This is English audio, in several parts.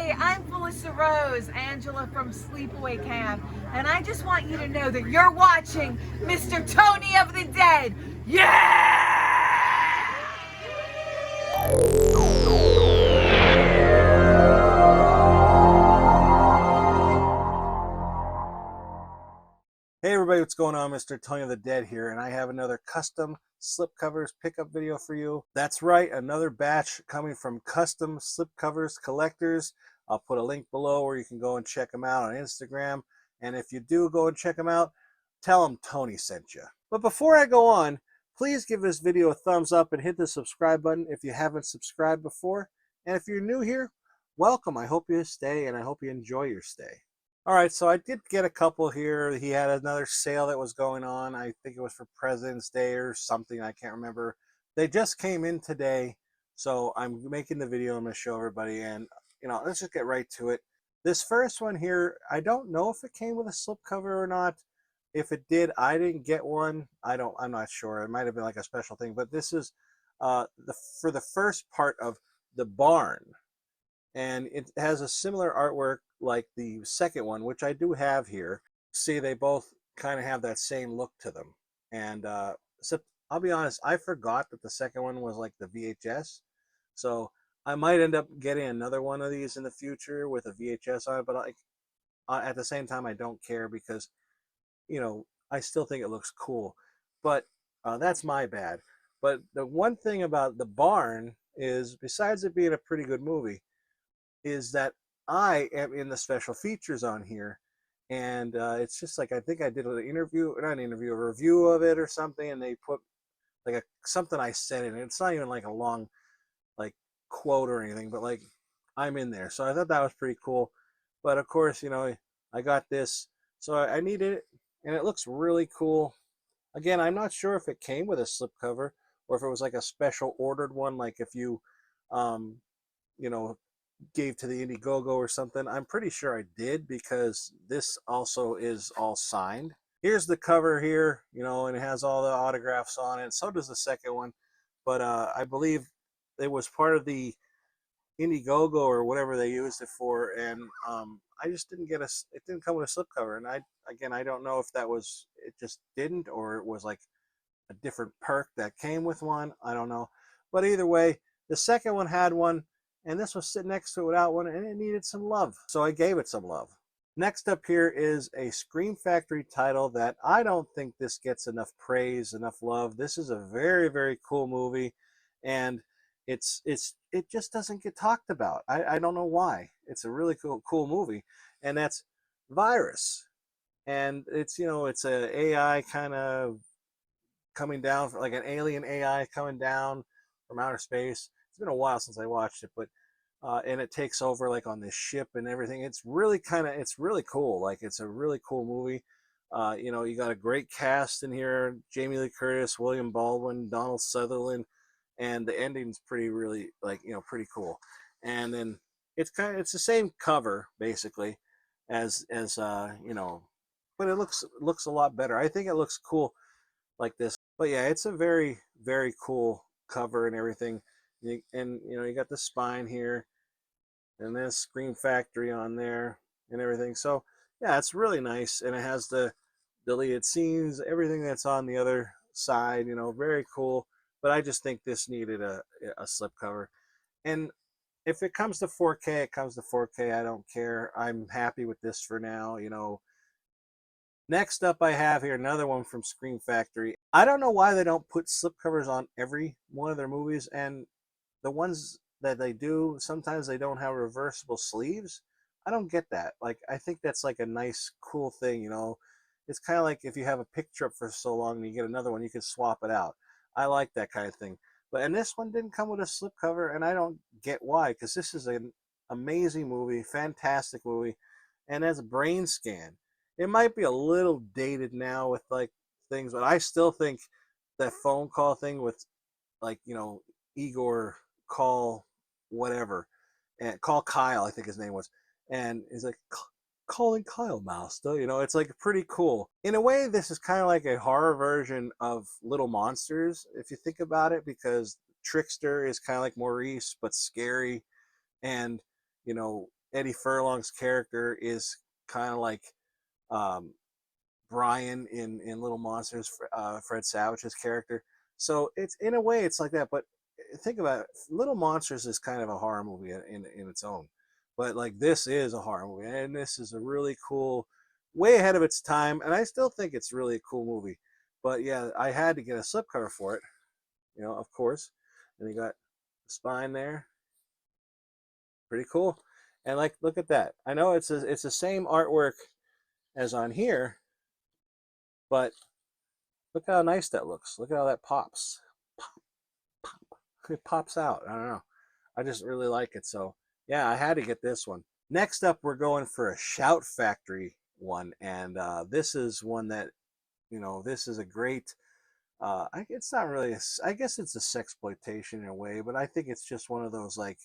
Hey, I'm Melissa Rose, Angela from Sleepaway Camp, and I just want you to know that you're watching Mr. Tony of the Dead. Yeah! Hey everybody, what's going on? Mr. Tony of the Dead here, and I have another custom slipcovers pickup video for you. That's right, another batch coming from Custom Slipcovers Collectors. I'll put a link below where you can go and check them out on Instagram. And if you do go and check them out, tell them Tony sent you. But before I go on, please give this video a thumbs up and hit the subscribe button if you haven't subscribed before. And if you're new here, welcome. I hope you stay and I hope you enjoy your stay. All right, so I did get a couple here. He had another sale that was going on. I think it was for President's Day or something. I can't remember. They just came in today, so I'm making the video. I'm going to show everybody, and let's just get right to it. This first one here, I don't know if it came with a slipcover or not. If it did, I didn't get one. I'm not sure. It might have been like a special thing, but this is for the first part of the barn. And it has a similar artwork like the second one, which I do have here. See, they both kind of have that same look to them. And so I'll be honest, I forgot that the second one was like the VHS. So I might end up getting another one of these in the future with a VHS on it. But at the same time, I don't care because, I still think it looks cool. But that's my bad. But the one thing about The Barn is, besides it being a pretty good movie, is that I am in the special features on here. And it's just like, I think I did an interview, not an interview, a review of it or something, and they put like something I said in it. It's not even like a long like quote or anything, but like I'm in there. So I thought that was pretty cool. But of course, I got this, so I needed it, and it looks really cool. Again, I'm not sure if it came with a slipcover or if it was like a special ordered one, like if you um, you know, gave to the Indiegogo or something. I'm pretty sure I did because this also is all signed. Here's the cover here, and it has all the autographs on it. So does the second one. But I believe it was part of the Indiegogo or whatever they used it for. And I just didn't get it didn't come with a slipcover. And I don't know if that was, it just didn't, or it was like a different perk that came with one. I don't know. But either way, the second one had one, and this was sitting next to it without one, and it needed some love. So I gave it some love. Next up here is a Scream Factory title that I don't think this gets enough praise, enough love. This is a very, very cool movie, and it just doesn't get talked about. I don't know why. It's a really cool movie, and that's Virus. And it's a AI kind of coming down, like an alien AI coming down from outer space. It's been a while since I watched it, but and it takes over like on this ship and everything. It's really cool. Like, it's a really cool movie. You got a great cast in here: Jamie Lee Curtis, William Baldwin, Donald Sutherland, and the ending's pretty cool. And then it's the same cover basically as but it looks a lot better. I think it looks cool like this. But yeah, it's a very, very cool cover and everything. And you got the spine here, and then Scream Factory on there and everything. So yeah, it's really nice, and it has the deleted scenes, everything that's on the other side. Very cool. But I just think this needed a slipcover. And if it comes to 4K, it comes to 4K. I don't care. I'm happy with this for now. Next up, I have here another one from Scream Factory. I don't know why they don't put slipcovers on every one of their movies, and the ones that they do, sometimes they don't have reversible sleeves. I don't get that. Like, I think that's like a nice, cool thing. It's kind of like if you have a picture up for so long and you get another one, you can swap it out. I like that kind of thing. And this one didn't come with a slipcover, and I don't get why, because this is an amazing movie, fantastic movie, and as a Brain Scan. It might be a little dated now with like things, but I still think that phone call thing with like, Igor call whatever, and call Kyle, I think his name was, and he's like, calling Kyle Master. It's like pretty cool. In a way, this is kind of like a horror version of Little Monsters, if you think about it, because Trickster is kind of like Maurice but scary, and Eddie Furlong's character is kind of like um, Brian in Little Monsters, Fred Savage's character. So it's in a way it's like that. But think about it, Little Monsters is kind of a horror movie in its own, but like this is a horror movie, and this is a really cool, way ahead of its time, and I still think it's really a cool movie. But yeah, I had to get a slipcover for it, of course. And you got the spine there, pretty cool. And like, look at that. I know it's the same artwork as on here, but look how nice that looks. Look at how that pops. Pop, pop. It pops out. I don't know. I just really like it. So yeah, I had to get this one. Next up, we're going for a Shout Factory one, and this is one that this is a great. It's not really. I guess it's a sexploitation in a way, but I think it's just one of those like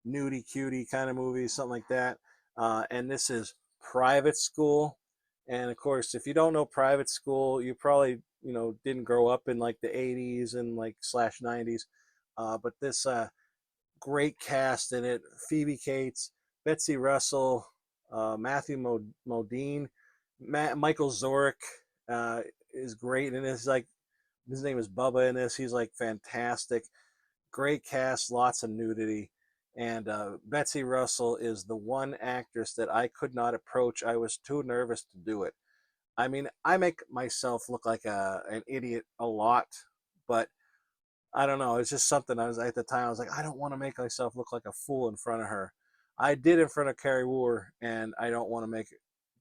nudie cutie kind of movies, something like that. And this is Private School. And of course, if you don't know Private School, you probably didn't grow up in like the 80s and like slash 90s. But this great cast in it: Phoebe Cates, Betsy Russell, Matthew Modine, Michael Zorich is great in this. Like his name is Bubba in this. He's like fantastic. Great cast, lots of nudity. And Betsy Russell is the one actress that I could not approach. I was too nervous to do it. I mean, I make myself look like an idiot a lot, but I don't know. It's just something I was at the time. I was like, I don't want to make myself look like a fool in front of her. I did in front of Carrie Wooer, and I don't want to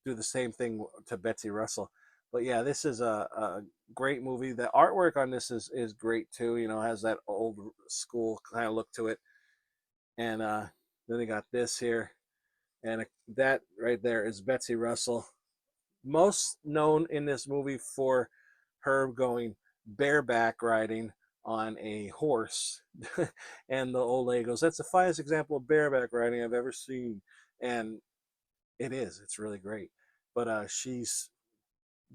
do the same thing to Betsy Russell. But yeah, this is a great movie. The artwork on this is great too. Has that old school kind of look to it. And then they got this here, and that right there is Betsy Russell, most known in this movie for her going bareback riding on a horse. And the old lady goes, "That's the finest example of bareback riding I've ever seen." And it is. It's really great. But she's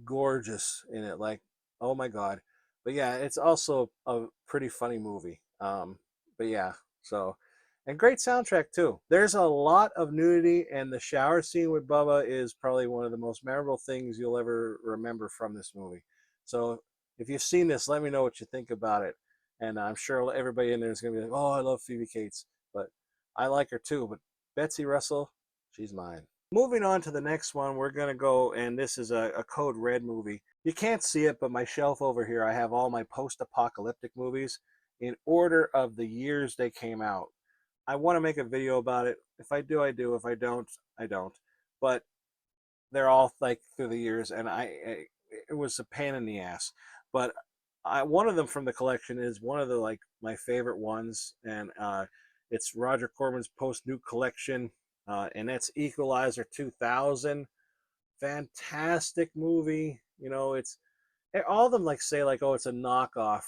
gorgeous in it. Like, oh my God. But yeah, it's also a pretty funny movie. But yeah, so, and great soundtrack too. There's a lot of nudity, and the shower scene with Bubba is probably one of the most memorable things you'll ever remember from this movie. So if you've seen this, let me know what you think about it. And I'm sure everybody in there is going to be like, "Oh, I love Phoebe Cates," but I like her too. But Betsy Russell, she's mine. Moving on to the next one, we're going to go, and this is a Code Red movie. You can't see it, but my shelf over here, I have all my post-apocalyptic movies in order of the years they came out. I want to make a video about it. If I do, I do. If I don't, I don't. But they're all like through the years, and it was a pain in the ass. But one of them from the collection is one of the like my favorite ones, and it's Roger Corman's post-nuke collection, and that's Equalizer 2000. Fantastic movie. It's all of them like say like, oh, it's a knockoff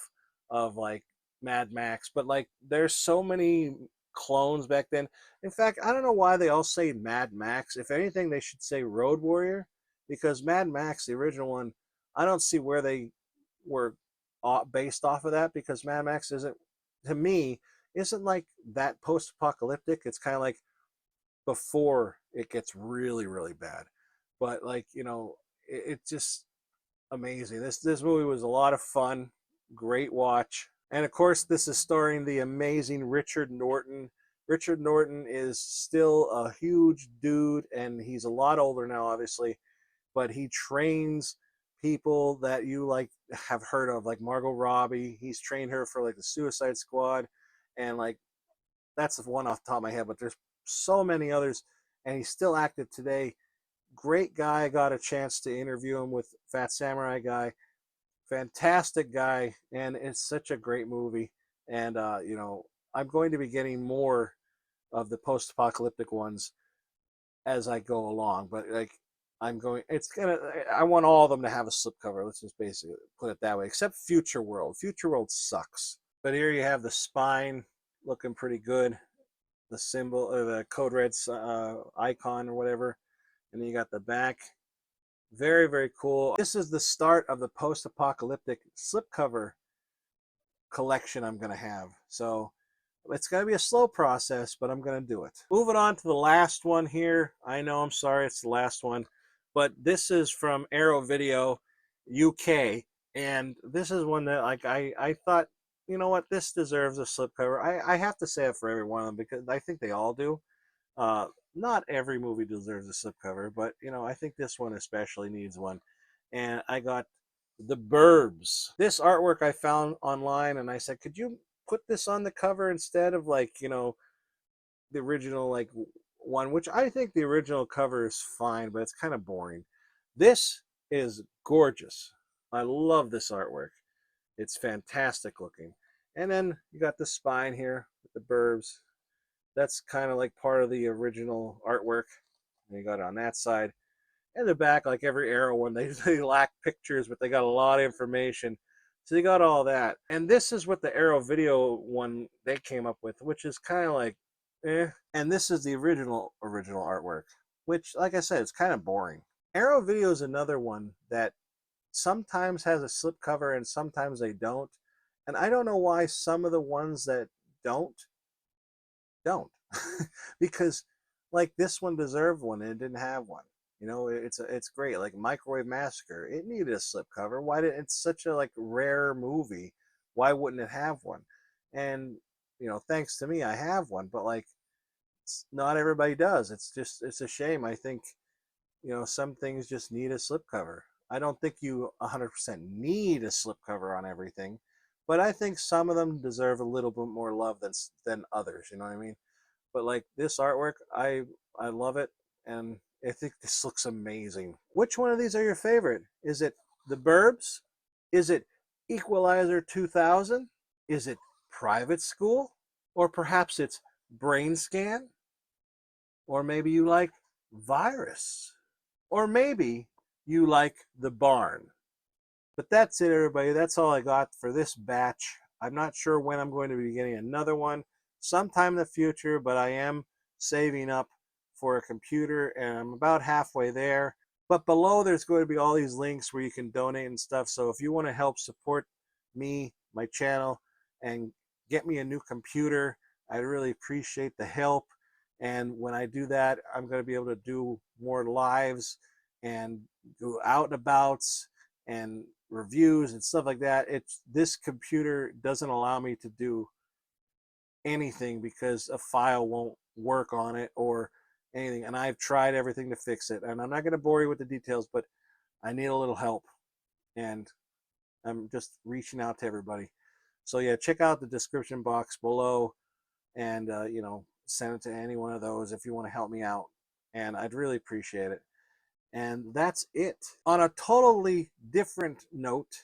of like Mad Max, but like there's so many clones back then. In fact, I don't know why they all say Mad Max. If anything, they should say Road Warrior, because Mad Max, the original one, I don't see where they were based off of that, because Mad Max isn't, to me, isn't like that post-apocalyptic. It's kind of like before it gets really, really bad. But like, it's just amazing. This movie was a lot of fun, great watch. And of course, this is starring the amazing Richard Norton. Richard Norton is still a huge dude, and he's a lot older now, obviously, but he trains people that you like have heard of, like Margot Robbie. He's trained her for like the Suicide Squad, and like that's the one off the top of my head, but there's so many others, and he's still active today. Great guy. I got a chance to interview him with Fat Samurai Guy. Fantastic guy, and it's such a great movie. And I'm going to be getting more of the post-apocalyptic ones as I go along. But like, I want all of them to have a slipcover. Let's just basically put it that way, except Future World. Future World sucks. But here you have the spine looking pretty good, the symbol or the Code Red icon or whatever, and then you got the back. Very, very cool. This is the start of the post-apocalyptic slipcover collection I'm going to have. So It's going to be a slow process, but I'm going to do it. Moving on to the last one here. I know, I'm sorry, it's the last one, but this is from Arrow Video UK, and this is one that like I thought, you know what, this deserves a slipcover. I have to say it for every one of them because I think they all do. Not every movie deserves a slipcover, but you know, I think this one especially needs one. And I got The Burbs. This artwork I found online, and I said, could you put this on the cover instead of, like, you know, the original like one, which I think the original cover is fine, but it's kind of boring. This is gorgeous. I love this artwork. It's fantastic looking. And then you got the spine here with the Burbs. That's kind of like part of the original artwork. And you got it on that side. And the back, like every Arrow one, they lack pictures, but they got a lot of information. So they got all that. And this is what the Arrow Video one they came up with, which is kind of like, eh. And this is the original artwork, which, like I said, it's kind of boring. Arrow Video is another one that sometimes has a slipcover and sometimes they don't. And I don't know why some of the ones that don't. Because like this one deserved one and it didn't have one. You know, it's great. Like Microwave Massacre, it needed a slipcover. Why did it's such a like rare movie? Why wouldn't it have one? And you know, thanks to me, I have one. But like, not everybody does. It's a shame. I think, you know, some things just need a slipcover. I don't think you 100% need a slipcover on everything, but I think some of them deserve a little bit more love than others. You know what I mean? But like this artwork, I love it, and I think this looks amazing. Which one of these are your favorite? Is it The Burbs? Is it Equalizer 2000? Is it Private School? Or perhaps it's Brain Scan? Or maybe you like Virus? Or maybe you like The Barn? But that's it, everybody. That's all I got for this batch. I'm not sure when I'm going to be getting another one. Sometime in the future, but I am saving up for a computer, and I'm about halfway there. But below, there's going to be all these links where you can donate and stuff. So if you want to help support me, my channel, and get me a new computer, I'd really appreciate the help. And when I do that, I'm going to be able to do more lives and go out and abouts and reviews and stuff like that. This computer doesn't allow me to do anything because a file won't work on it or anything, and I've tried everything to fix it, and I'm not going to bore you with the details, but I need a little help, and I'm just reaching out to everybody. So yeah, check out the description box below, and you know, send it to any one of those if you want to help me out, and I'd really appreciate it. And that's it. On a totally different note,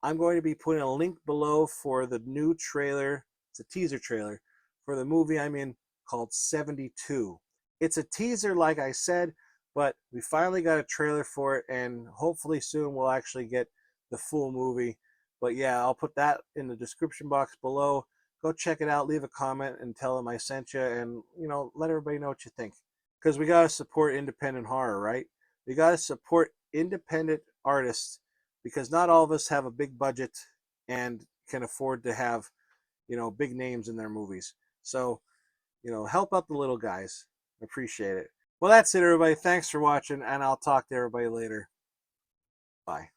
I'm going to be putting a link below for the new trailer. It's a teaser trailer for the movie I'm in called 72. It's a teaser, like I said, but we finally got a trailer for it, and hopefully soon we'll actually get the full movie. But yeah, I'll put that in the description box below. Go check it out, leave a comment, and tell them I sent you, and you know, let everybody know what you think. Because we gotta support independent horror, right? We gotta support independent artists, because not all of us have a big budget and can afford to have, you know, big names in their movies. So, you know, help out the little guys. Appreciate it. Well, that's it, everybody. Thanks for watching, and I'll talk to everybody later. Bye.